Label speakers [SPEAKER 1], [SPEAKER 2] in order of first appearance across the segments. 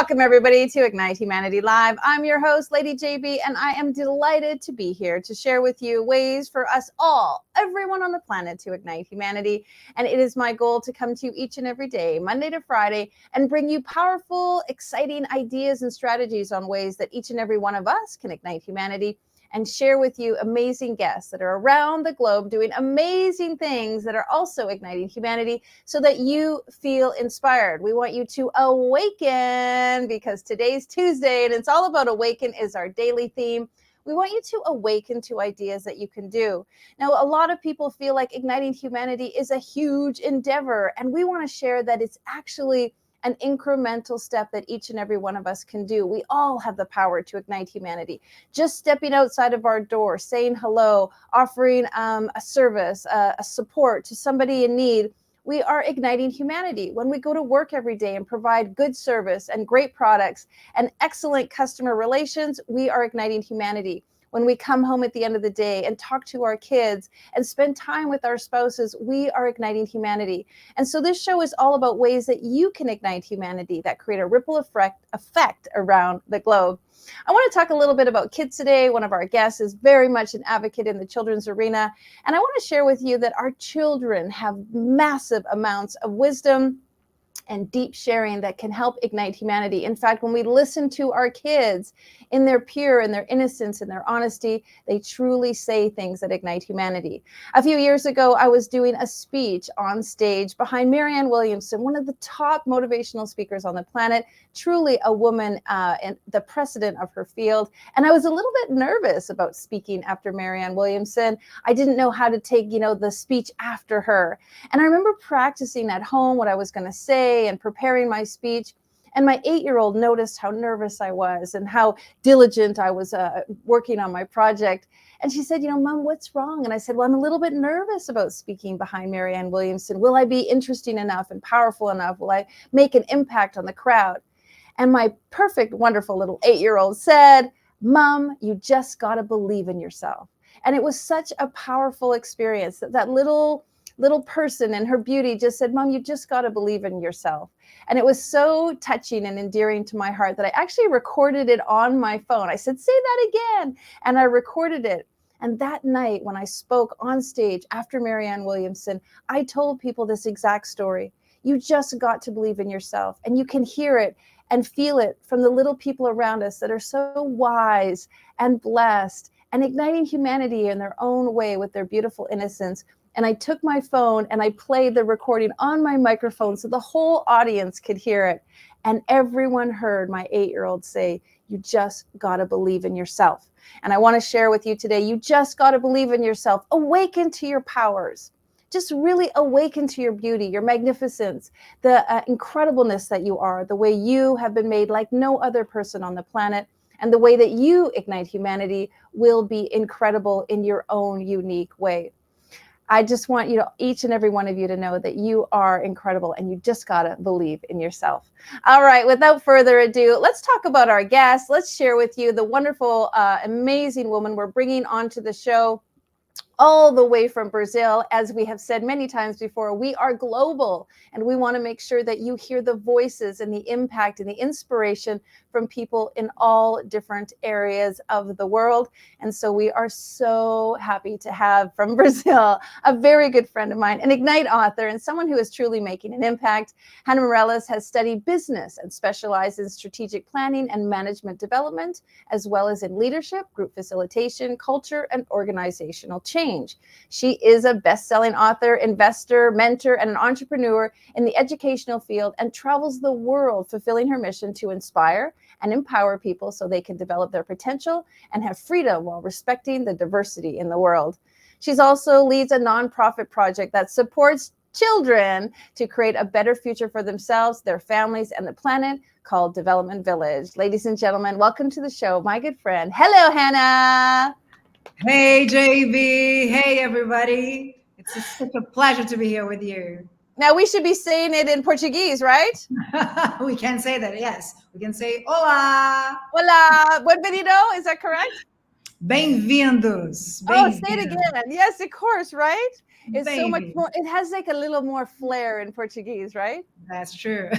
[SPEAKER 1] Welcome, everybody, to Ignite Humanity Live. I'm your host, Lady JB, and I am delighted to be here to share with you ways for us all, everyone on the planet, to ignite humanity. And it is my goal to come to you each and every day, Monday to Friday, and bring you powerful, exciting ideas and strategies on ways that each and every one of us can ignite humanity, and share with you amazing guests that are around the globe doing amazing things that are also igniting humanity so that you feel inspired. We want you to awaken, because today's Tuesday and it's all about awaken is our daily theme. We want you to awaken to ideas that you can do. Now, a lot of people feel like igniting humanity is a huge endeavor, and we want to share that it's actually an incremental step that each and every one of us can do. We all have the power to ignite humanity. Just stepping outside of our door, saying hello, offering a service, a support to somebody in need, we are igniting humanity. When we go to work every day and provide good service and great products and excellent customer relations, we are igniting humanity. When we come home at the end of the day and talk to our kids and spend time with our spouses, we are igniting humanity. And so this show is all about ways that you can ignite humanity that create a ripple effect around the globe. I want to talk a little bit about kids today. One of our guests is very much an advocate in the children's arena. And I want to share with you that our children have massive amounts of wisdom and deep sharing that can help ignite humanity. In fact, when we listen to our kids in their pure and their innocence and their honesty, they truly say things that ignite humanity. A few years ago, I was doing a speech on stage behind Marianne Williamson, one of the top motivational speakers on the planet, truly a woman and the precedent of her field. And I was a little bit nervous about speaking after Marianne Williamson. I didn't know how to take, the speech after her. And I remember practicing at home what I was going to say and preparing my speech. And my 8-year-old noticed how nervous I was and how diligent I was working on my project. And she said, Mom, what's wrong? And I said, well, I'm a little bit nervous about speaking behind Marianne Williamson. Will I be interesting enough and powerful enough? Will I make an impact on the crowd? And my perfect, wonderful little 8-year-old said, Mom, you just got to believe in yourself. And it was such a powerful experience that little person and her beauty just said, Mom, you just got to believe in yourself. And it was so touching and endearing to my heart that I actually recorded it on my phone. I said, say that again. And I recorded it. And that night when I spoke on stage after Marianne Williamson, I told people this exact story. You just got to believe in yourself, and you can hear it and feel it from the little people around us that are so wise and blessed and igniting humanity in their own way with their beautiful innocence. And I took my phone and I played the recording on my microphone so the whole audience could hear it. And everyone heard my 8-year-old say, you just got to believe in yourself. And I want to share with you today, you just got to believe in yourself. Awaken to your powers. Just really awaken to your beauty, your magnificence, the incredibleness that you are, the way you have been made like no other person on the planet. And the way that you ignite humanity will be incredible in your own unique way. I just want each and every one of you to know that you are incredible, and you just got to believe in yourself. All right, without further ado, let's talk about our guest. Let's share with you the wonderful, amazing woman we're bringing onto the show all the way from Brazil. As we have said many times before, we are global, and we want to make sure that you hear the voices and the impact and the inspiration from people in all different areas of the world. And so we are so happy to have from Brazil a very good friend of mine, an Ignite author, and someone who is truly making an impact. Hannah Morales has studied business and specialized in strategic planning and management development, as well as in leadership, group facilitation, culture, and organizational change. She is a best-selling author, investor, mentor, and an entrepreneur in the educational field, and travels the world fulfilling her mission to inspire and empower people so they can develop their potential and have freedom while respecting the diversity in the world. She's also leads a nonprofit project that supports children to create a better future for themselves, their families, and the planet, called Development Village. Ladies and gentlemen, welcome to the show, my good friend. Hello, Hannah.
[SPEAKER 2] Hey, JB. Hey, everybody. It's such a pleasure to be here with you.
[SPEAKER 1] Now, we should be saying it in Portuguese, right?
[SPEAKER 2] We can say that, yes. We can say hola.
[SPEAKER 1] Hola, bienvenido. Is that correct?
[SPEAKER 2] Bem-vindos.
[SPEAKER 1] Oh, say it again. Yes, of course, right? It's so much
[SPEAKER 2] Baby.
[SPEAKER 1] more, it has like a little more flair in Portuguese, right?
[SPEAKER 2] That's true.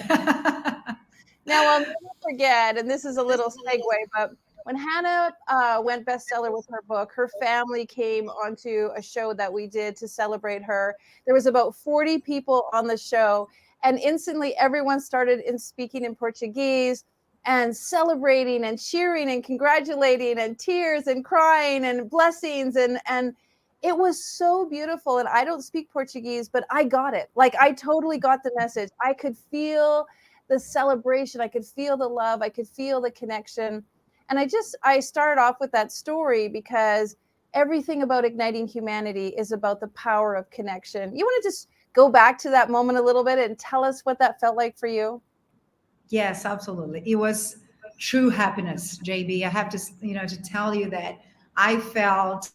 [SPEAKER 1] Now, I'll never forget, and this is a little segue, but when Hannah went bestseller with her book, her family came onto a show that we did to celebrate her. There was about 40 people on the show, and instantly everyone started in speaking in Portuguese and celebrating and cheering and congratulating and tears and crying and blessings and it was so beautiful. And I don't speak Portuguese, but I got it. Like I totally got the message. I could feel the celebration. I could feel the love. I could feel the connection. And I started off with that story because everything about Igniting Humanity is about the power of connection. You want to just go back to that moment a little bit and tell us what that felt like for you?
[SPEAKER 2] Yes, absolutely. It was true happiness, JB. I have to, to tell you that I felt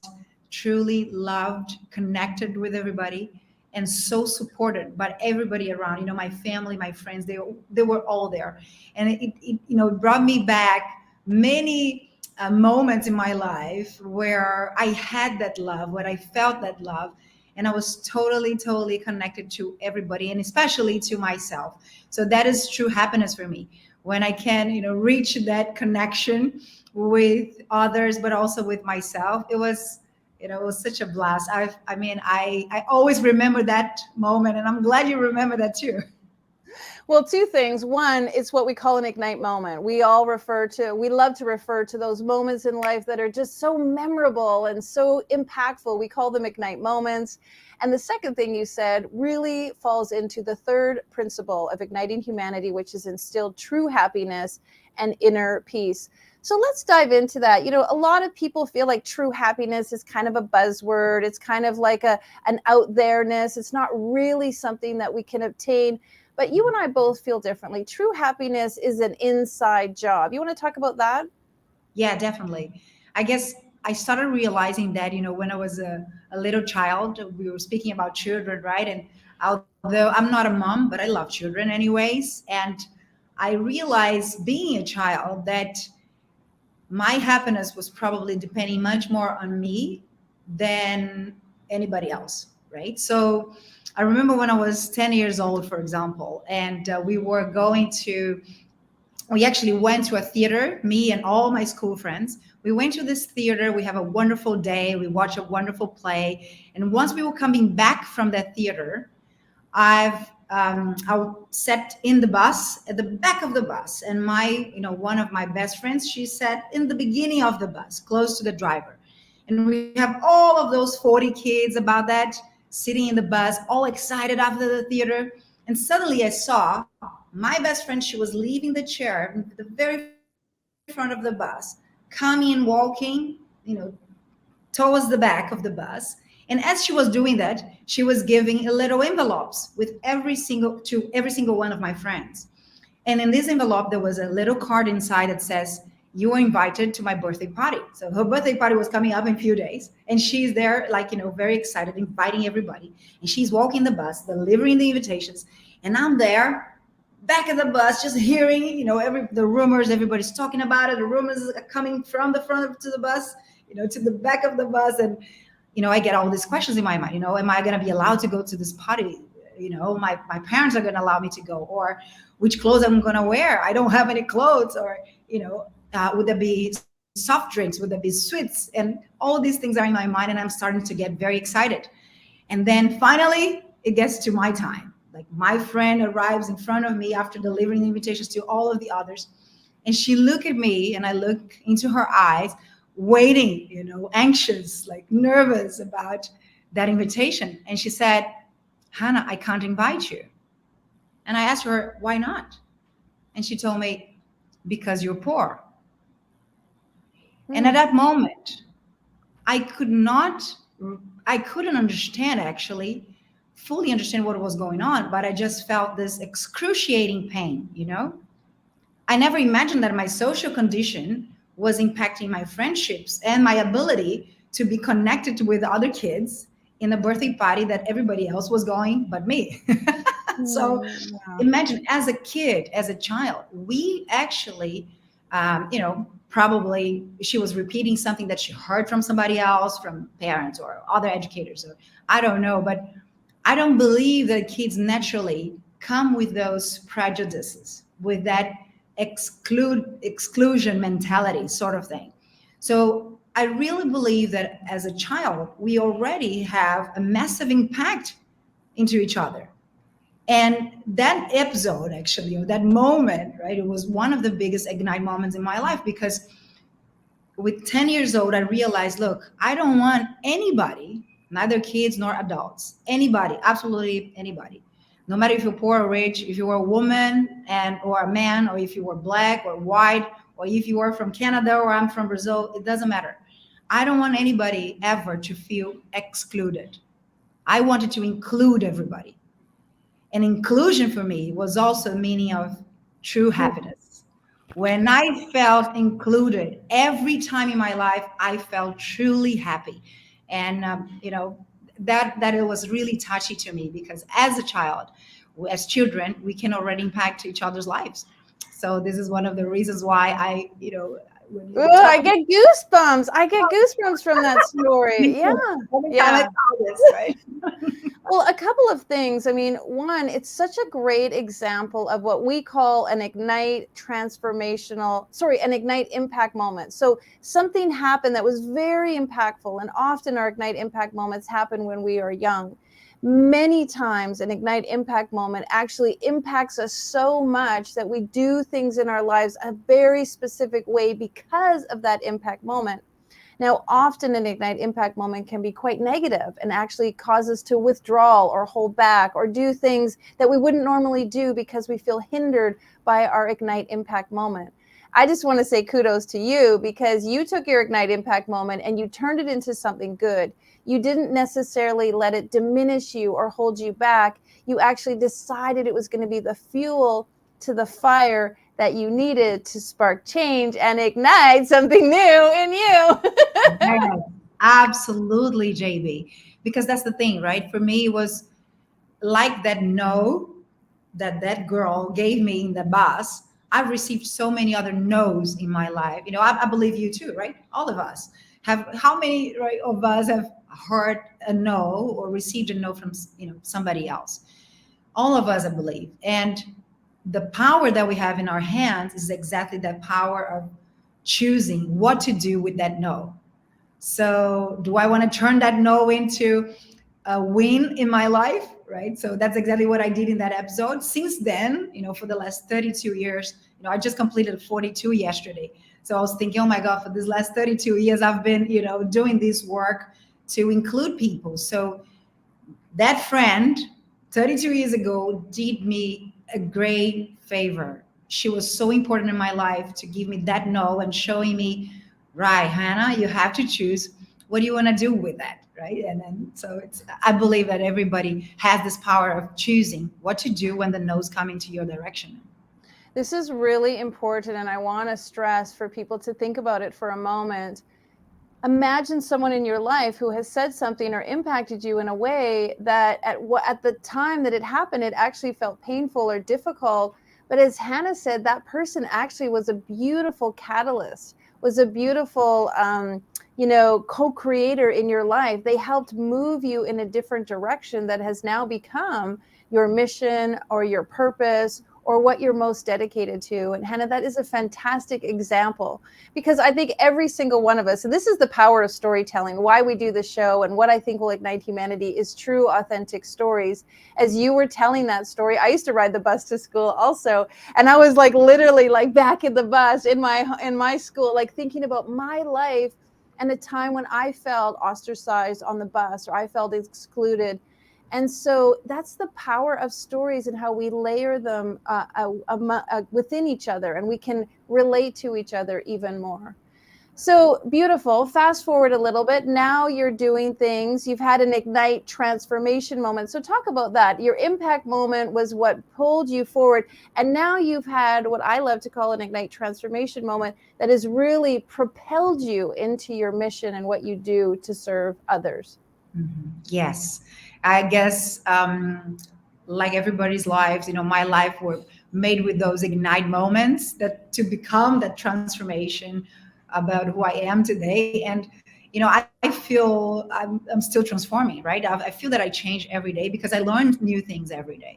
[SPEAKER 2] truly loved, connected with everybody, and so supported by everybody around. My family, my friends, they were all there, and it brought me back many moments in my life where I had that love, where I felt that love, and I was totally, totally connected to everybody, and especially to myself. So that is true happiness for me, when I can, reach that connection with others, but also with myself. It was such a blast. I always remember that moment, and I'm glad you remember that too.
[SPEAKER 1] Well, two things. One, it's what we call an ignite moment. We love to refer to those moments in life that are just so memorable and so impactful. We call them ignite moments. And the second thing you said really falls into the third principle of Igniting Humanity, which is instilled true happiness and inner peace. So let's dive into that. A lot of people feel like true happiness is kind of a buzzword. It's kind of like an out there-ness. It's not really something that we can obtain. But you and I both feel differently. True happiness is an inside job. You want to talk about that?
[SPEAKER 2] Yeah, definitely. I guess I started realizing that, when I was a little child, we were speaking about children, right? And although I'm not a mom, but I love children anyways. And I realized being a child that my happiness was probably depending much more on me than anybody else, right? So I remember when I was 10 years old, for example, and we actually went to a theater, me and all my school friends. We went to this theater. We have a wonderful day. We watched a wonderful play. And once we were coming back from that theater, I sat in the bus at the back of the bus, and one of my best friends, she sat in the beginning of the bus, close to the driver. And we have all of those 40 kids about that sitting in the bus, all excited after the theater. And suddenly I saw my best friend, she was leaving the chair in the very front of the bus, coming and walking, towards the back of the bus. And as she was doing that, she was giving little envelopes with every single one of my friends. And in this envelope, there was a little card inside that says, "You are invited to my birthday party." So her birthday party was coming up in a few days, and she's there, like, very excited, inviting everybody. And she's walking the bus, delivering the invitations, and I'm there, back of the bus, just hearing, the rumors. Everybody's talking about it. The rumors are coming from the front to the bus, to the back of the bus, and I get all these questions in my mind. Am I going to be allowed to go to this party? My parents are going to allow me to go, or which clothes I'm going to wear? I don't have any clothes, or would there be soft drinks? Would there be sweets? And all these things are in my mind, and I'm starting to get very excited. And then finally, it gets to my time. Like, my friend arrives in front of me after delivering the invitations to all of the others, and she looked at me, and I look into her eyes, waiting, anxious, like nervous about that invitation. And she said, "Hannah, I can't invite you." And I asked her, "Why not?" And she told me, "Because you're poor." And at that moment, I couldn't understand, actually, fully understand what was going on, but I just felt this excruciating pain, I never imagined that my social condition was impacting my friendships and my ability to be connected with other kids in a birthday party that everybody else was going but me. So imagine, as a kid, as a child, we actually, probably she was repeating something that she heard from somebody else, from parents or other educators, or I don't know, but I don't believe that kids naturally come with those prejudices, with that exclusion mentality sort of thing. So I really believe that as a child, we already have a massive impact into each other. And that episode, actually, or that moment, right, it was one of the biggest ignite moments in my life, because with 10 years old, I realized, look, I don't want anybody, neither kids nor adults, anybody, absolutely anybody, no matter if you're poor or rich, if you were a woman and or a man, or if you were black or white, or if you were from Canada or I'm from Brazil, it doesn't matter. I don't want anybody ever to feel excluded. I wanted to include everybody. And inclusion for me was also a meaning of true happiness. When I felt included, every time in my life, I felt truly happy. And, that it was really touchy to me, because as a child, as children, we can already impact each other's lives. So this is one of the reasons why when you
[SPEAKER 1] Ooh, I get goosebumps. I get goosebumps from that story. Yeah.
[SPEAKER 2] Yeah. This, right?
[SPEAKER 1] Well, a couple of things. I mean, one, it's such a great example of what we call an ignite impact moment. So something happened that was very impactful, and often our ignite impact moments happen when we are young. Many times an ignite impact moment actually impacts us so much that we do things in our lives a very specific way because of that impact moment. Now, often an ignite impact moment can be quite negative and actually cause us to withdraw or hold back or do things that we wouldn't normally do because we feel hindered by our ignite impact moment. I just want to say kudos to you, because you took your ignite impact moment and you turned it into something good. You didn't necessarily let it diminish you or hold you back. You actually decided it was going to be the fuel to the fire that you needed to spark change and ignite something new in you.
[SPEAKER 2] Yes, absolutely, JB. Because that's the thing, right? For me, it was like that no that girl gave me in the bus. I've received so many other no's in my life. I believe you too, right? All of us have. How many, right, of us have heard a no or received a no from somebody else? All of us, I believe. And the power that we have in our hands is exactly that power of choosing what to do with that no. So do I want to turn that no into a win in my life? Right. So that's exactly what I did in that episode. Since then, for the last 32 years, I just completed 42 yesterday. So I was thinking, oh my God, for these last 32 years, I've been, doing this work to include people. So that friend 32 years ago did me a great favor. She was so important in my life to give me that no and showing me, right, Hannah, you have to choose what do you want to do with that, right? And then so I believe that everybody has this power of choosing what to do when the no's come into your direction.
[SPEAKER 1] This is really important, and I want to stress for people to think about it for a moment. Imagine someone in your life who has said something or impacted you in a way that at the time that it happened, it actually felt painful or difficult. But as Hannah said, that person actually was a beautiful catalyst, was a beautiful, co-creator in your life. They helped move you in a different direction that has now become your mission or your purpose or what you're most dedicated to. And Hannah, that is a fantastic example, because I think every single one of us, and this is the power of storytelling, why we do the show and what I think will ignite humanity is true, authentic stories. As you were telling that story, I used to ride the bus to school also. And I was like literally like back in the bus in my school, like thinking about my life and the time when I felt ostracized on the bus or I felt excluded. And so that's the power of stories and how we layer them within each other, and we can relate to each other even more. So beautiful. Fast forward a little bit. Now you're doing things. You've had an ignite transformation moment. So talk about that. Your impact moment was what pulled you forward. And now you've had what I love to call an ignite transformation moment that has really propelled you into your mission and what you do to serve others.
[SPEAKER 2] Mm-hmm. Yes. I guess, like everybody's lives, my life were made with those ignite moments that to become that transformation about who I am today. And, I feel I'm still transforming, right? I feel that I change every day because I learn new things every day.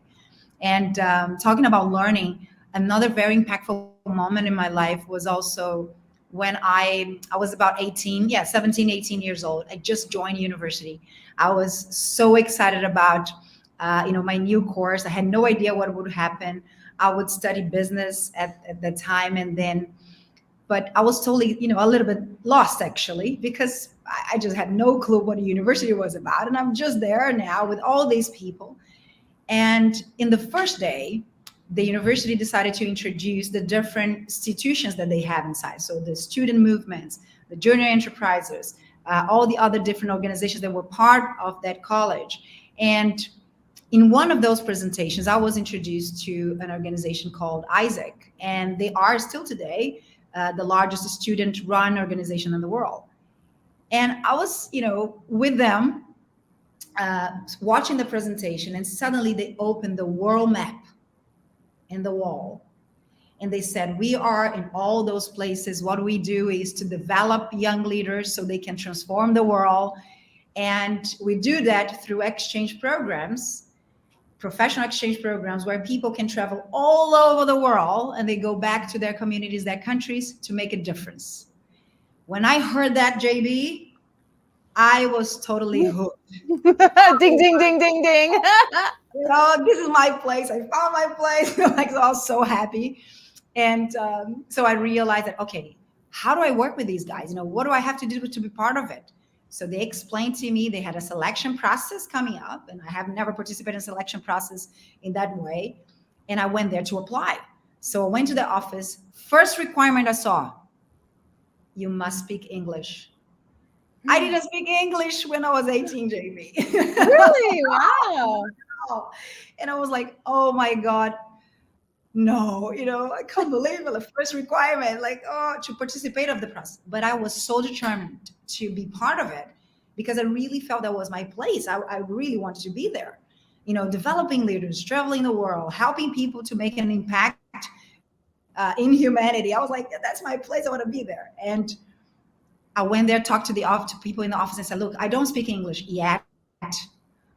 [SPEAKER 2] And talking about learning, Another very impactful moment in my life was also when I was about 18, yeah, 17, 18 years old. I just joined university. I was so excited about my new course. I had no idea what would happen. I would study business at the time, and then but I was totally, a little bit lost actually, because I just had no clue what a university was about. And I'm just there now with all these people. And in the first day, the university decided to introduce the different institutions that they have inside. So the student movements, the junior enterprises, all the other different organizations that were part of that college. And in one of those presentations, I was introduced to an organization called Isaac, and they are still today the largest student-run organization in the world. And I was, with them watching the presentation, and suddenly they opened the world map in the wall. And they said, we are in all those places. What we do is to develop young leaders so they can transform the world. And we do that through exchange programs, professional exchange programs, where people can travel all over the world and they go back to their communities, their countries, to make a difference. When I heard that, JB, I was totally hooked.
[SPEAKER 1] Ding, ding, ding, ding, ding.
[SPEAKER 2] This is my place. I found my place. Like, so I was so happy. And so I realized that, okay, how do I work with these guys? What do I have to do to be part of it? So they explained to me they had a selection process coming up, and I have never participated in a selection process in that way. And I went there to apply. So I went to the office. First requirement I saw, you must speak English. I didn't speak English when I was 18, JB.
[SPEAKER 1] Really? Wow.
[SPEAKER 2] And I was like, oh my God, no, I can't believe it. The first requirement, like, to participate of the process. But I was so determined to be part of it because I really felt that was my place. I really wanted to be there, developing leaders, traveling the world, helping people to make an impact in humanity. I was like, yeah, that's my place. I want to be there. And I went there, talked to to people in the office and said, look, I don't speak English yet,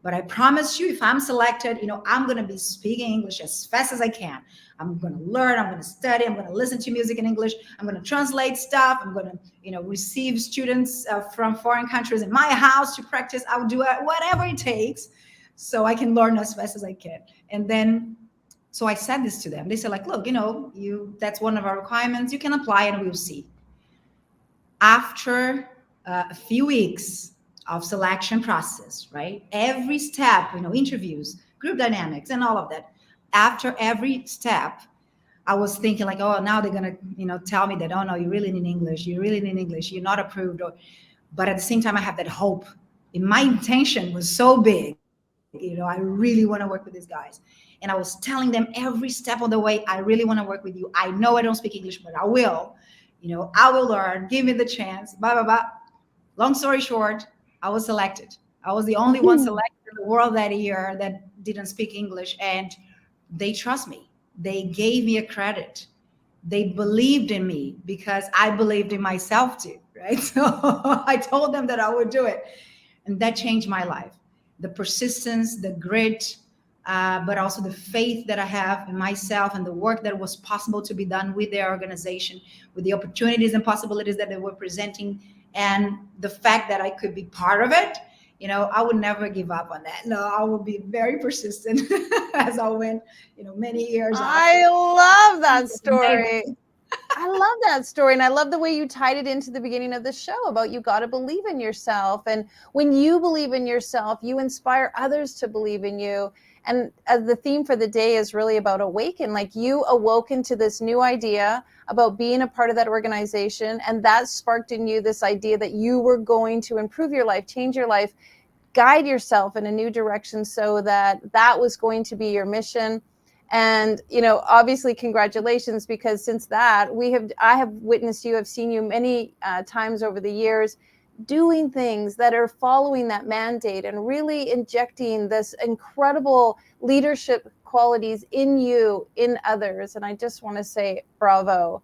[SPEAKER 2] but I promise you, if I'm selected, I'm going to be speaking English as fast as I can. I'm going to learn. I'm going to study. I'm going to listen to music in English. I'm going to translate stuff. I'm going to, receive students from foreign countries in my house to practice. I'll do whatever it takes so I can learn as fast as I can. And then, so I said this to them. They said, like, look, that's one of our requirements. You can apply and we'll see. After a few weeks of selection process, right? Every step, interviews, group dynamics, and all of that. After every step, I was thinking like, oh, now they're gonna, tell me that, oh no, you really need English. You really need English. You're not approved. But at the same time, I have that hope. And my intention was so big. I really want to work with these guys. And I was telling them every step of the way, I really want to work with you. I know I don't speak English, but I will. I will learn. Give me the chance. Blah, blah, blah. Long story short, I was selected. I was the only one selected in the world that year that didn't speak English. And they trust me. They gave me a credit. They believed in me because I believed in myself too, right? So I told them that I would do it. And that changed my life. The persistence, the grit, but also the faith that I have in myself and the work that was possible to be done with their organization, with the opportunities and possibilities that they were presenting, and the fact that I could be part of it. I would never give up on that. No, I would be very persistent as I went, many years.
[SPEAKER 1] I love that story. I love that story. And I love the way you tied it into the beginning of the show about you got to believe in yourself. And when you believe in yourself, you inspire others to believe in you. And the theme for the day is really about awaken. Like you awoken to this new idea about being a part of that organization. And that sparked in you this idea that you were going to improve your life, change your life, guide yourself in a new direction so that was going to be your mission. And, obviously, congratulations, because since that, I have witnessed you, I've seen you many times over the years doing things that are following that mandate and really injecting this incredible leadership qualities in you, in others. And I just want to say bravo.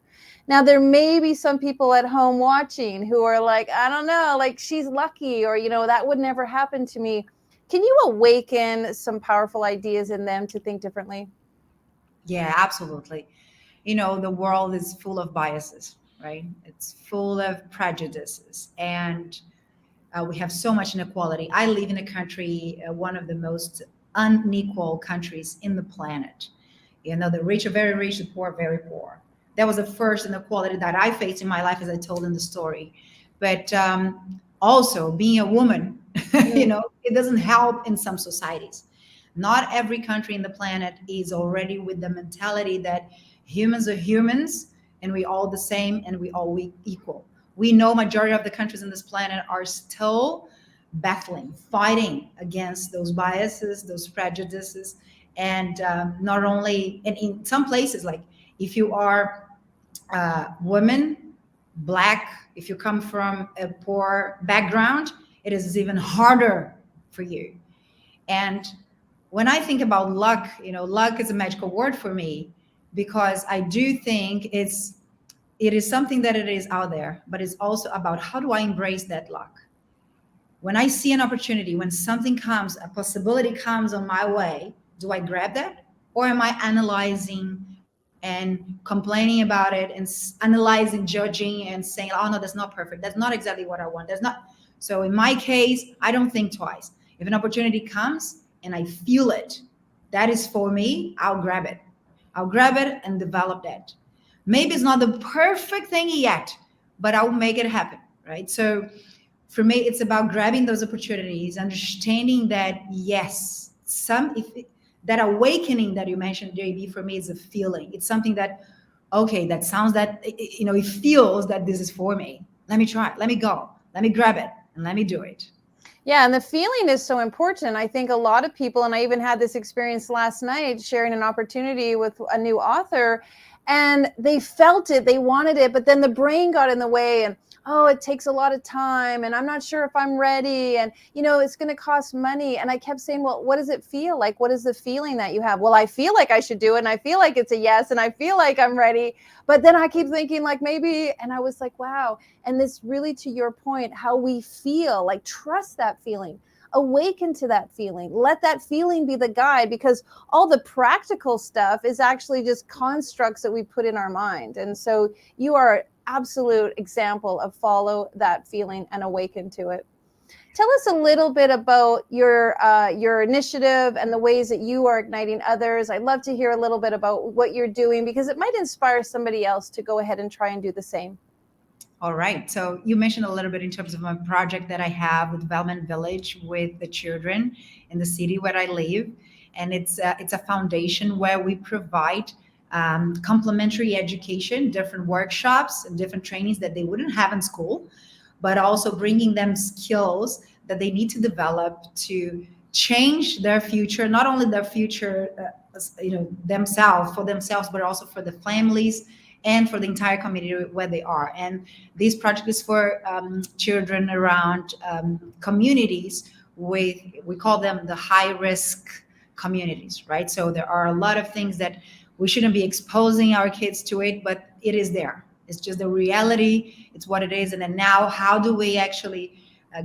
[SPEAKER 1] Now, there may be some people at home watching who are like, I don't know, like she's lucky, or, that would never happen to me. Can you awaken some powerful ideas in them to think differently?
[SPEAKER 2] Yeah, absolutely. the world is full of biases, right? It's full of prejudices, and we have so much inequality. I live in a country, one of the most unequal countries in the planet. The rich are very rich, the poor are very poor. That was the first inequality that I faced in my life, as I told in the story. But also, being a woman, it doesn't help in some societies. Not every country in the planet is already with the mentality that humans are humans and we all the same and we all equal. We know majority of the countries in this planet are still battling, fighting against those biases, those prejudices, and not only, and in some places, like if you are woman, black, if you come from a poor background, it is even harder for you. And when I think about luck, luck is a magical word for me, because I do think it is something that it is out there, but it's also about how do I embrace that luck. When I see an opportunity, when something comes, a possibility comes on my way, do I grab that? Or am I analyzing and complaining about it and analyzing, judging, and saying, oh no, that's not perfect. That's not exactly what I want. That's not. So in my case, I don't think twice. If an opportunity comes and I feel it, that is for me, I'll grab it. I'll grab it and develop that. Maybe it's not the perfect thing yet, but I'll make it happen, right? So for me, it's about grabbing those opportunities, understanding that yes, that awakening that you mentioned, JB, for me is a feeling. It's something that, okay, that sounds that it feels that this is for me. Let me try it. Let me go. Let me grab it and let me do it.
[SPEAKER 1] Yeah, and the feeling is so important. I think a lot of people, and I even had this experience last night sharing an opportunity with a new author, and they felt it, they wanted it, but then the brain got in the way, and oh, it takes a lot of time, and I'm not sure if I'm ready, and it's going to cost money. And I kept saying, well, what does it feel like? What is the feeling that you have? Well, I feel like I should do it, and I feel like it's a yes, and I feel like I'm ready. But then I keep thinking like maybe, and I was like, wow. And this really, to your point, how we feel, like trust that feeling, awaken to that feeling, let that feeling be the guide, because all the practical stuff is actually just constructs that we put in our mind. And so you are absolute example of follow that feeling and awaken to it. Tell us a little bit about your initiative and the ways that you are igniting others. I'd love to hear a little bit about what you're doing, because it might inspire somebody else to go ahead and try and do the same.
[SPEAKER 2] All right. So you mentioned a little bit in terms of my project that I have, the Development Village, with the children in the city where I live, and it's a foundation where we provide complementary education, different workshops, and different trainings that they wouldn't have in school, but also bringing them skills that they need to develop to change their future, not only their future, for themselves, but also for the families and for the entire community where they are. And this project is for children around communities we call them the high risk communities, right? So there are a lot of things that we shouldn't be exposing our kids to it, but it is there. It's just the reality. It's what it is. And then now, how do we actually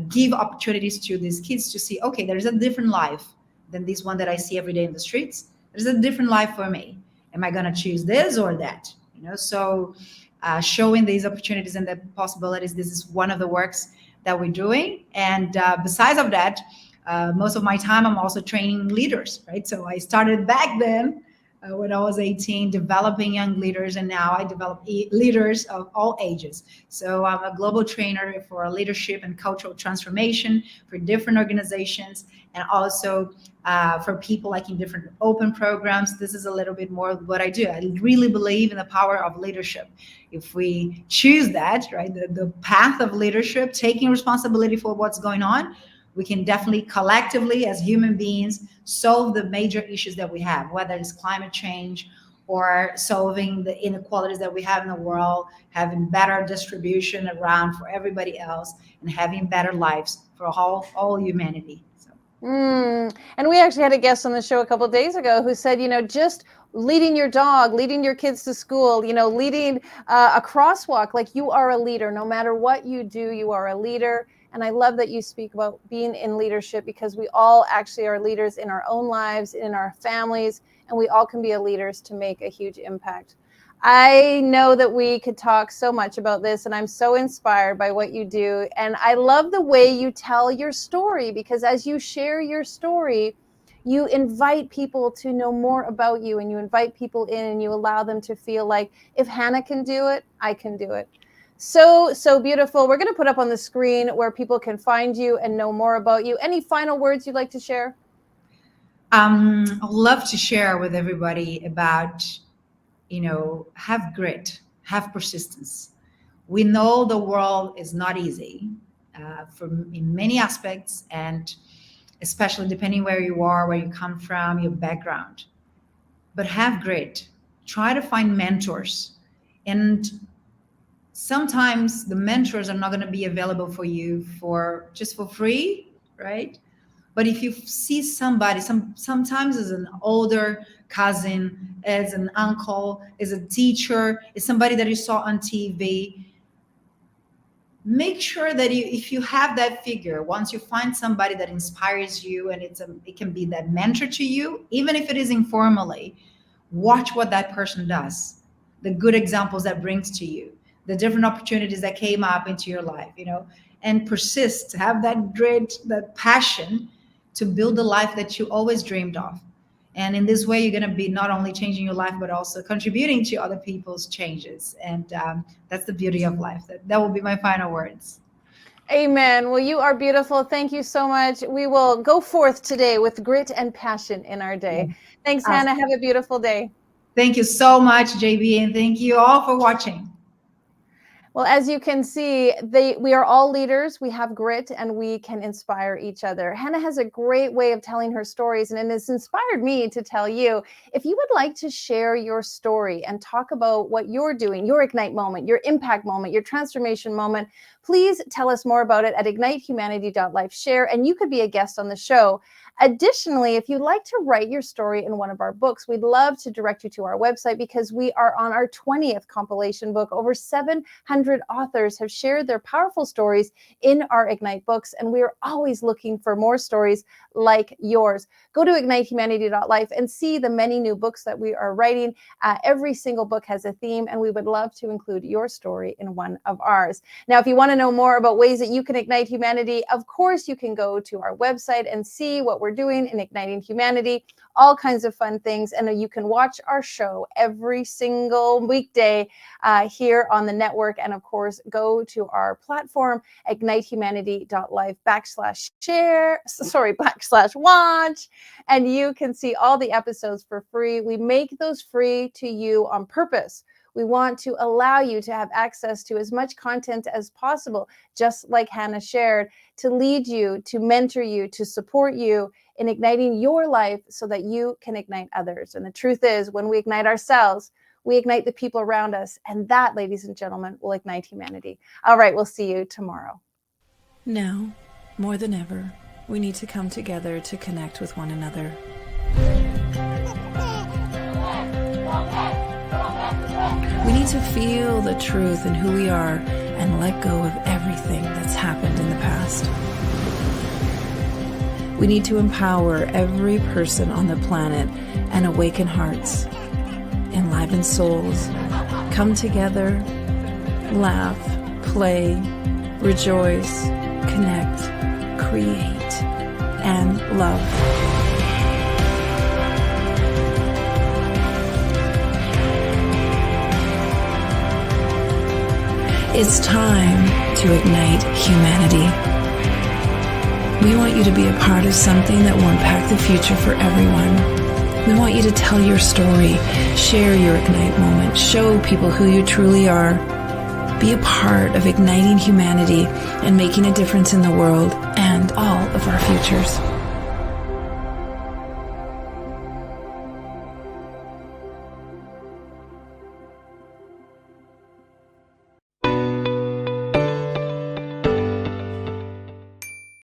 [SPEAKER 2] give opportunities to these kids to see, okay, there's a different life than this one that I see every day in the streets. There's a different life for me. Am I going to choose this or that? So showing these opportunities and the possibilities, this is one of the works that we're doing. And besides of that, most of my time, I'm also training leaders, right? So I started back then when I was 18, developing young leaders, and now I develop leaders of all ages. So I'm a global trainer for leadership and cultural transformation for different organizations, and also for people like in different open programs. This is a little bit more what I do. I really believe in the power of leadership. If we choose that, right, the path of leadership, taking responsibility for what's going on, we can definitely collectively as human beings solve the major issues that we have, whether it's climate change or solving the inequalities that we have in the world, having better distribution around for everybody else, and having better lives for all humanity.
[SPEAKER 1] And we actually had a guest on the show a couple of days ago who said, just leading your dog, leading your kids to school, leading a crosswalk, like you are a leader. No matter what you do, you are a leader. And I love that you speak about being in leadership, because we all actually are leaders in our own lives, in our families, and we all can be leaders to make a huge impact. I know that we could talk so much about this, and I'm so inspired by what you do. And I love the way you tell your story, because as you share your story, you invite people to know more about you, and you invite people in, and you allow them to feel like, if Hannah can do it, I can do it. So, so beautiful. We're going to put up on the screen where people can find you and know more about you. Any final words you'd like to share?
[SPEAKER 2] I'd love to share with everybody about, have grit, have persistence. We know the world is not easy in many aspects, and especially depending where you are, where you come from, your background. But have grit. Try to find mentors. And sometimes the mentors are not going to be available for you for free, right? But if you see somebody, sometimes as an older cousin, as an uncle, as a teacher, as somebody that you saw on TV, make sure that if you have that figure, once you find somebody that inspires you, and it can be that mentor to you, even if it is informally, watch what that person does, the good examples that brings to you, the different opportunities that came up into your life, and persist, have that grit, that passion to build the life that you always dreamed of. And in this way, you're going to be not only changing your life, but also contributing to other people's changes. And that's the beauty of life. That will be my final words.
[SPEAKER 1] Amen. Well, you are beautiful. Thank you so much. We will go forth today with grit and passion in our day. Thanks, Hannah. Have a beautiful day.
[SPEAKER 2] Thank you so much, JB. And thank you all for watching.
[SPEAKER 1] Well, as you can see, we are all leaders. We have grit, and we can inspire each other. Hannah has a great way of telling her stories, and it has inspired me to tell you, if you would like to share your story and talk about what you're doing, your Ignite moment, your impact moment, your transformation moment, please tell us more about it at ignitehumanity.life share, and you could be a guest on the show. Additionally, if you'd like to write your story in one of our books, we'd love to direct you to our website, because we are on our 20th compilation book. Over 700 authors have shared their powerful stories in our Ignite books, and we are always looking for more stories like yours. Go to ignitehumanity.life and see the many new books that we are writing. Every single book has a theme, and we would love to include your story in one of ours. Now, if you want to know more about ways that you can ignite humanity, of course, you can go to our website and see what we're doing in Igniting Humanity, all kinds of fun things. And you can watch our show every single weekday here on the network. And of course, go to our platform, ignitehumanity.life/watch, and you can see all the episodes for free. We make those free to you on purpose. We want to allow you to have access to as much content as possible, just like Hannah shared, to lead you, to mentor you, to support you in igniting your life so that you can ignite others. And the truth is, when we ignite ourselves, we ignite the people around us. And that, ladies and gentlemen, will ignite humanity. All right, we'll see you tomorrow.
[SPEAKER 3] Now, more than ever, we need to come together to connect with one another. We need to feel the truth in who we are and let go of everything that's happened in the past. We need to empower every person on the planet and awaken hearts, enliven souls, come together, laugh, play, rejoice, connect, create, and love. It's time to ignite humanity. We want you to be a part of something that will impact the future for everyone. We want you to tell your story, share your Ignite moment, show people who you truly are. Be a part of igniting humanity and making a difference in the world and all of our futures.